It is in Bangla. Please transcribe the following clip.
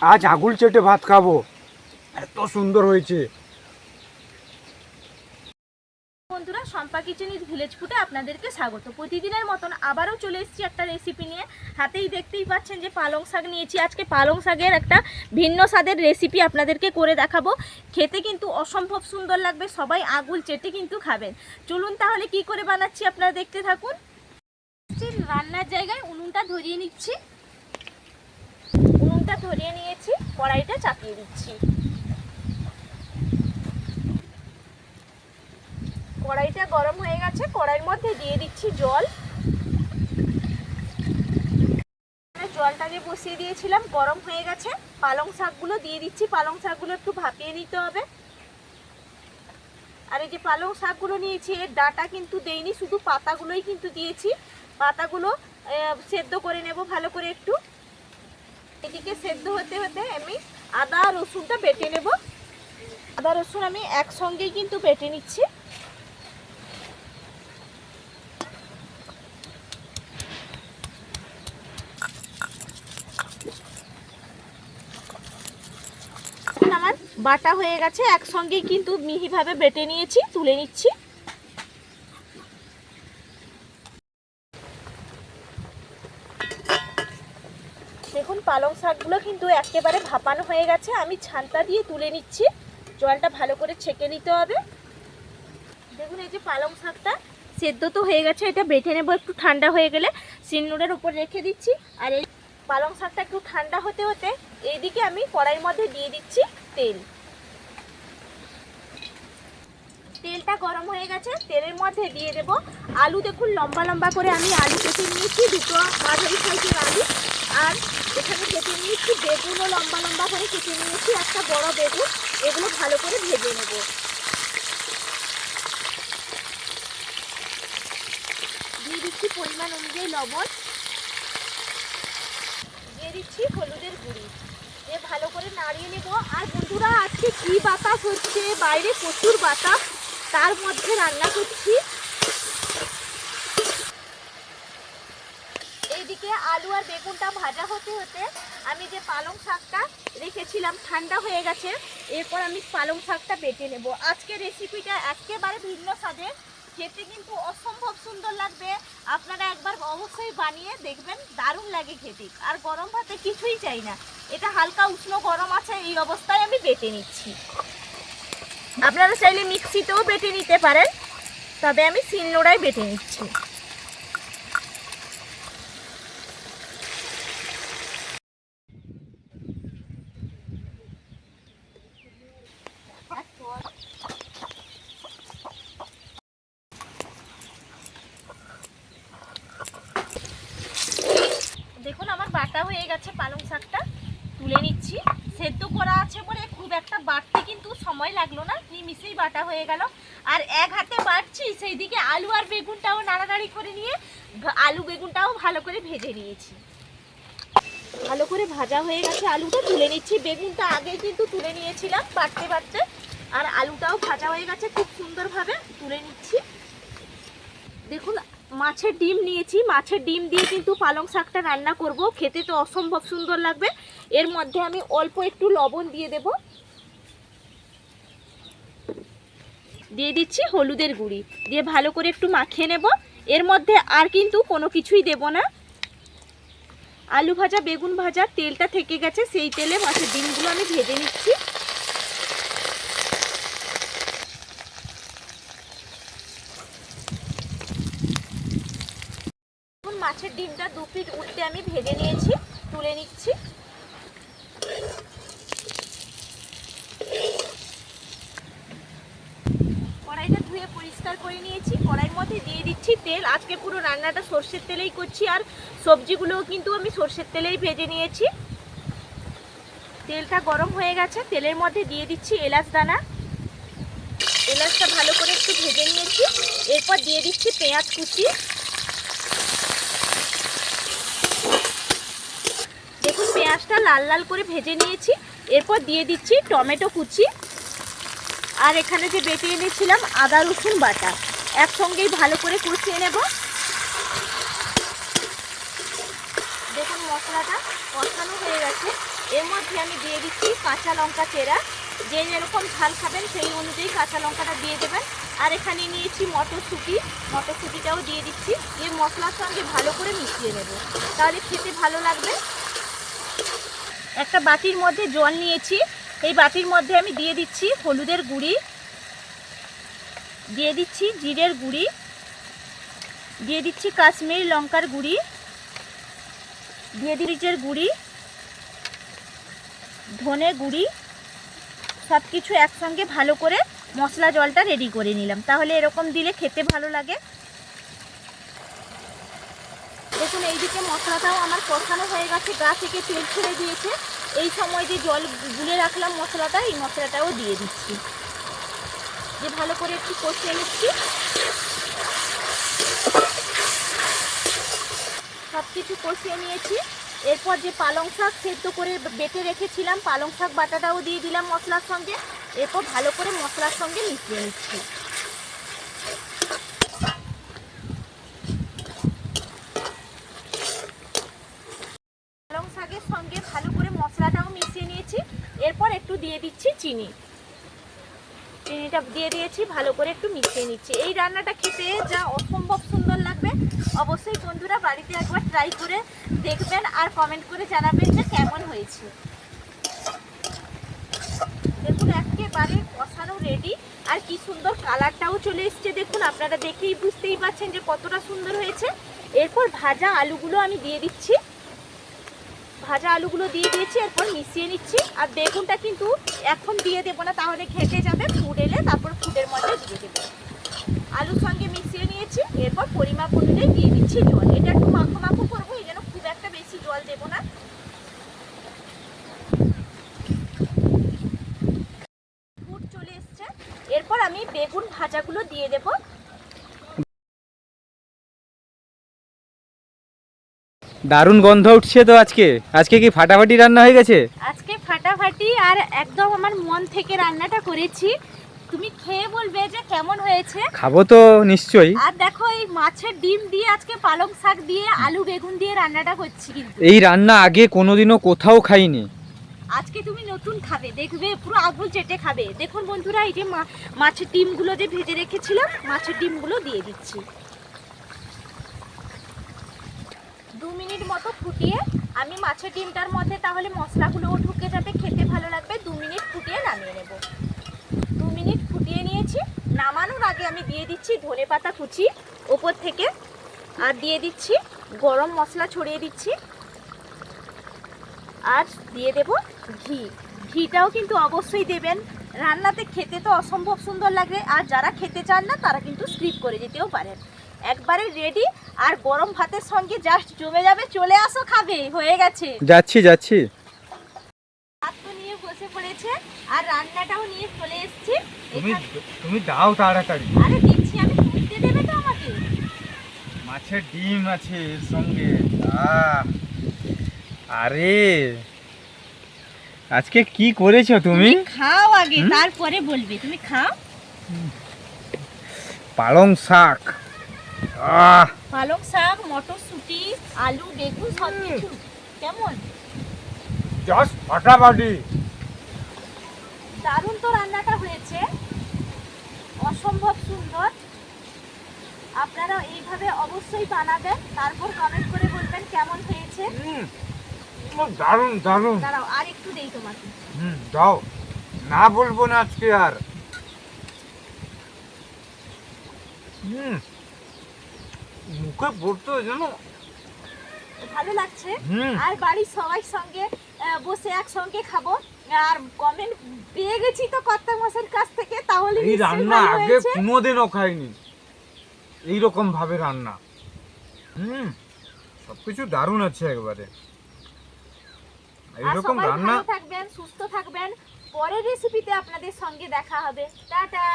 আজ আঙুল চেটে ভাত খাবো, এত সুন্দর হয়েছে। বন্ধুরা, শম্পা কিচেন ইজ ভিলেজ ফুডে আপনাদেরকে স্বাগত। প্রতিদিনের মতন আবারও চলে এসেছি একটা রেসিপি নিয়ে। হাতেই দেখতেই পাচ্ছেন যে পালং শাক নিয়েছি। আজকে পালং শাকের একটা ভিন্ন স্বাদের রেসিপি আপনাদেরকে করে দেখাবো। খেতে কিন্তু অসম্ভব সুন্দর লাগবে, সবাই আঙুল চেটে কিন্তু খাবেন। চলুন তাহলে কি করে বানাচ্ছি আপনারা দেখতে থাকুন। রান্নার জায়গায় উনুনটা ধরিয়ে নিচ্ছি। উনুনটা ধরিয়ে নিয়েছি, কড়াইটা চাপিয়ে দিচ্ছি। কড়াইটা গরম হয়ে গেছে, কড়াইয়ের মধ্যে দিয়ে দিচ্ছি জল। জলটা যে বসিয়ে দিয়েছিলাম গরম হয়ে গেছে। পালং শাকগুলো দিয়ে দিচ্ছি। পালং শাকগুলো একটু ভাপিয়ে নিতে হবে। আর এই যে পালং শাকগুলো নিয়েছি, এর ডাঁটা কিন্তু দেইনি, শুধু পাতাগুলোই কিন্তু দিয়েছি। পাতাগুলো সেদ্ধ করে নেব ভালো করে একটু। এদিকে সেদ্ধ হতে হতে আমি আদা রসুনটা বেটে নেব। আদা রসুন আমি একসঙ্গেই কিন্তু বেটে নিচ্ছি। আমার বাটা হয়ে গেছে, একসঙ্গেই কিন্তু মিহিভাবে বেটে নিয়েছি, তুলে নিচ্ছি। দেখুন পালং শাকগুলো কিন্তু একেবারে ভাপানো হয়ে গেছে। আমি ছানটা দিয়ে তুলে নিচ্ছি, জলটা ভালো করে ছেঁকে নিতে হবে। দেখুন এই যে পালং শাকটা সেদ্ধ তো হয়ে গেছে, এটা বেটে নেব। একটু ঠান্ডা হয়ে গেলে শিলনোড়ার উপর রেখে দিচ্ছি। আর এই পালং শাকটা একটু ঠান্ডা হতে হতে এইদিকে আমি কড়াইয়ের মধ্যে দিয়ে দিচ্ছি তেল। তেলটা গরম হয়ে গেছে, তেলের মধ্যে দিয়ে দেব আলু। দেখুন লম্বা লম্বা করে আমি আলু কেটে নিয়েছি, দুটো মাঝারি সাইজের আলু। আর এখানে কেটে নিয়েছি বেগুনও লম্বা লম্বা করে কেটে নিয়েছি, একটা বড় বেগুন। এগুলো ভালো করে ভেজে নেব। দিয়ে দিচ্ছি পরিমাণ অনুযায়ী লবণ, দিয়ে দিচ্ছি হলুদের গুঁড়ি, দিয়ে ভালো করে নাড়িয়ে নেব। আর বন্ধুরা, আজকে কি বাতাস হচ্ছে, বাইরে প্রচুর বাতাস, তার মধ্যে রান্না করছি। এইদিকে আলু আর বেগুনটা ভাজা হতে হতে আমি যে পালং শাকটা রেখেছিলাম ঠান্ডা হয়ে গেছে। এরপর আমি পালং শাকটা বেটে নেব। আজকে রেসিপিটা একেবারে ভিন্ন স্বাদের, খেতে কিন্তু অসম্ভব সুন্দর লাগবে। আপনারা একবার অবশ্যই বানিয়ে দেখবেন, দারুণ লাগে খেতে। আর গরম ভাতে কিছুই চাই না, এটা হালকা উষ্ণ গরম আছে, এই অবস্থায় আমি বেটে নিচ্ছি। আপনারা চাইলে মিক্সিতেও বেটে নিতে পারেন, তবে আমি শিলনোড়ায় বেটে নিচ্ছি। দেখুন আমার বাটা হয়ে গেছে, পালং শাকটা তুলে নিচ্ছি। সেদ্ধ করা আছে বলে খুব একটা বাটতে কিন্তু সময় লাগলো না, নিমিষেই বাটা হয়ে গেল। আর এক হাতে বাটছি, সেই দিকে আলু আর বেগুনটাও নাড়ানাড়ি করে নিয়ে আলু বেগুনটাও ভালো করে ভেজে নিয়েছি। ভালো করে ভাজা হয়ে গেছে, আলুটা তুলে নিচ্ছি। বেগুনটা আগে কিন্তু তুলে নিয়েছিলাম বাটতে বাটতে। আর আলুটাও ভাজা হয়ে গেছে, খুব সুন্দরভাবে তুলে নিচ্ছি। দেখুন মাছের ডিম নিয়েছি, মাছের ডিম দিয়ে কিন্তু পালং শাকটা রান্না করব। খেতে তো অসম্ভব সুন্দর লাগবে। এর মধ্যে আমি অল্প একটু লবণ দিয়ে দেব, দিয়ে দিচ্ছি হলুদের গুঁড়ি, দিয়ে ভালো করে একটু মাখিয়ে নেব। এর মধ্যে আর কিন্তু কোনো কিছুই দেব না। আলু ভাজা বেগুন ভাজা তেলটা থেকে গেছে, সেই তেলে মাছের ডিমগুলো আমি ভেজে নিচ্ছি। মাছের ডিমটা দু পিঠ উল্টে আমি ভেজে নিয়েছি, তুলে নিচ্ছি। কড়াইটা ধুয়ে পরিষ্কার করে নিয়েছি, কড়াইয়ের মধ্যে দিয়ে দিচ্ছি তেল। আজকে পুরো রান্নাটা সর্ষের তেলেই করছি, আর সবজিগুলোও কিন্তু আমি সর্ষের তেলেই ভেজে নিয়েছি। তেলটা গরম হয়ে গেছে, তেলের মধ্যে দিয়ে দিচ্ছি এলাচ দানা। এলাচটা ভালো করে একটু ভেজে নিয়েছি। এরপর দিয়ে দিচ্ছি পেঁয়াজ কুচি। দেখুন পেঁয়াজটা লাল লাল করে ভেজে নিয়েছি। এরপর দিয়ে দিচ্ছি টমেটো কুচি। আর এখানে যে বেটে এনেছিলাম আদা রসুন বাটা, একসঙ্গেই ভালো করে কষিয়ে নেব। দেখুন মশলাটা কষানো হয়ে গেছে। এর মধ্যে আমি দিয়ে দিচ্ছি কাঁচা লঙ্কা চেরা, যে যেরকম ঝাল খাবেন সেই অনুযায়ী কাঁচা লঙ্কাটা দিয়ে দেবেন। আর এখানে নিয়েছি মটরশুঁটি, মটরশুঁটিটাও দিয়ে দিচ্ছি। দিয়ে মশলার সঙ্গে ভালো করে মিশিয়ে নেব, তাহলে খেতে ভালো লাগবে। একটা বাটির মধ্যে জল নিয়েছি, এই বাটির মধ্যে আমি দিয়ে দিচ্ছি হলুদের গুঁড়ি, দিয়ে দিচ্ছি জিরের গুঁড়ি, দিয়ে দিচ্ছি কাশ্মীরি লঙ্কার গুঁড়ি, দিয়ে মরিচের গুঁড়ি, ধনে গুঁড়ি, সব কিছু একসঙ্গে ভালো করে মশলা জলটা রেডি করে নিলাম, তাহলে এরকম দিলে খেতে ভালো লাগে। দেখুন এইদিকে মশলাটাও আমার কষানো হয়ে গেছে, গা থেকে তেল ছেড়ে দিয়েছে। এই সময় যে জল গুলে রাখলাম মশলাটা, এই মশলাটাও দিয়ে দিচ্ছি, যে ভালো করে একটু কষিয়ে নিচ্ছি। সব কিছু কষিয়ে নিয়েছি। এরপর যে পালং শাক সেদ্ধ করে বেটে রেখেছিলাম, পালং শাক বাটাটাও দিয়ে দিলাম মশলার সঙ্গে। এরপর ভালো করে মশলার সঙ্গে মিশিয়ে নিচ্ছি। পালং শাকের সঙ্গে ভালো করে মশলাটাও মিশিয়ে নিয়েছি। এরপর একটু দিয়ে দিচ্ছি চিনি, চিনিটা দিয়ে দিয়েছি, ভালো করে একটু মিশিয়ে নিচ্ছি। এই রান্নাটা খেতে যা অসম্ভব সুন্দর লাগবে। অবশ্যই বন্ধুরা বাড়িতে একবার ট্রাই করে দেখবেন আর কমেন্ট করে জানাবেন যে কেমন হয়েছে। দেখুন একেবারে কষানো রেডি, আর কি সুন্দর কালারটাও চলে এসছে। দেখুন আপনারা দেখেই বুঝতেই পারছেন যে কতটা সুন্দর হয়েছে। এরপর ভাজা আলুগুলো আমি দিয়ে দিচ্ছি, ভাজা আলুগুলো দিয়ে দিয়েছি। এরপর মিশিয়ে নিচ্ছি। আর বেগুনটা কিন্তু এখন দিয়ে দেবো না, তাহলে ঘেটে যাবে। ফুড এলে তারপর ফুডের মধ্যে দিয়ে দেবো। আলুর সঙ্গে মিশিয়ে নিয়েছি। এরপর পরিমাপ অনুযায়ী দিয়ে দিচ্ছি জল। এটা একটু মাখো মাখো করবো, এই জন্য খুব একটা বেশি জল দেবো না। ফুড চলে এসছে। এরপর আমি বেগুন ভাজাগুলো দিয়ে দেবো। দারুণ গন্ধ উঠছে তো আজকে। আজকে কি ফাটাফাটি রান্না হয়ে গেছে? আজকে ফাটাফাটি, আর একদম আমার মন থেকে রান্নাটা করেছি। তুমি খেয়ে বলবে যে কেমন হয়েছে। খাবো তো নিশ্চয়ই। আর দেখো এই মাছের ডিম দিয়ে আজকে পালং শাক দিয়ে আলু বেগুন দিয়ে রান্নাটা করছি, কিন্তু এই রান্না আগে কোনোদিনও কোথাও খাইনি। আজকে তুমি নতুন খাবে, দেখবে পুরো আঙুল চেটে খাবে। দেখুন বন্ধুরা, এই যে মাছের ডিমগুলো যে ভেজে রেখেছিলাম, মাছের ডিমগুলো দিয়ে দিচ্ছি। 2 মিনিট মতো ফুটিয়ে আমি মাছের ডিমটার মধ্যে, তাহলে মশলাগুলোও ঢুকে যাবে, খেতে ভালো লাগবে। 2 মিনিট ফুটিয়ে নামিয়ে নেব। 2 মিনিট ফুটিয়ে নিয়েছি। নামানোর আগে আমি দিয়ে দিচ্ছি ধনেপাতা কুচি ওপর থেকে, আর দিয়ে দিচ্ছি গরম মশলা ছড়িয়ে দিচ্ছি, আর দিয়ে দেব ঘি। ঘিটাও কিন্তু অবশ্যই দেবেন, রান্নাতে খেতে তো অসম্ভব সুন্দর লাগে। আর যারা খেতে চান না তারা কিন্তু স্কিপ করে যেতেও পারেন। একবারে রেডি, আর গরম ভাতের সঙ্গে জাস্ট জমে যাবে। চলে আসো, খাবে হয়ে গেছে। যাচ্ছি। ভাত তো নিয়ে বসে পড়েছে, আর রান্নাটাও নিয়ে চলে এসেছি। তুমি দাও তাড়াতাড়ি। আরে দিচ্ছি আমি, তুলতে দেবে তো আমাকে। মাছের ডিম আছে এর সঙ্গে। আরে আজকে কি করেছো তুমি? খাও আগে, তারপরে বলবে। তুমি খাও। পালং শাক, পালং শাক, মটরশুঁটি, আলু বেগুন সব কিছু। কেমন? জাস্ট ফাটাফাটি। দারুণ তো রান্নাটা হয়েছে, অসম্ভব সুন্দর। আপনারা এইভাবে অবশ্যই বানাবেন, তারপর কমেন্ট করে বলবেন কেমন হয়েছে। দারুণ। দাঁড়াও আর একটু দেই তোমাকে। দাও, না বলবো না আজকে আর। মুখে পড়তো জানো, ভালো লাগছে। আর বাড়ির সবাই সঙ্গে বসে একসঙ্গে খাবো। আর কমেন্ট পেয়ে গেছি তো কর্তা মশাইর কাছ থেকে, তাহলে এই রান্না আগে কোনোদিনও খাইনি এইরকম ভাবে রান্না। সবকিছু দারুণ আছে একবারে। এইরকম রান্না। ভালো থাকবেন, সুস্থ থাকবেন। পরের রেসিপিতে আপনাদের সঙ্গে দেখা হবে। টাটা।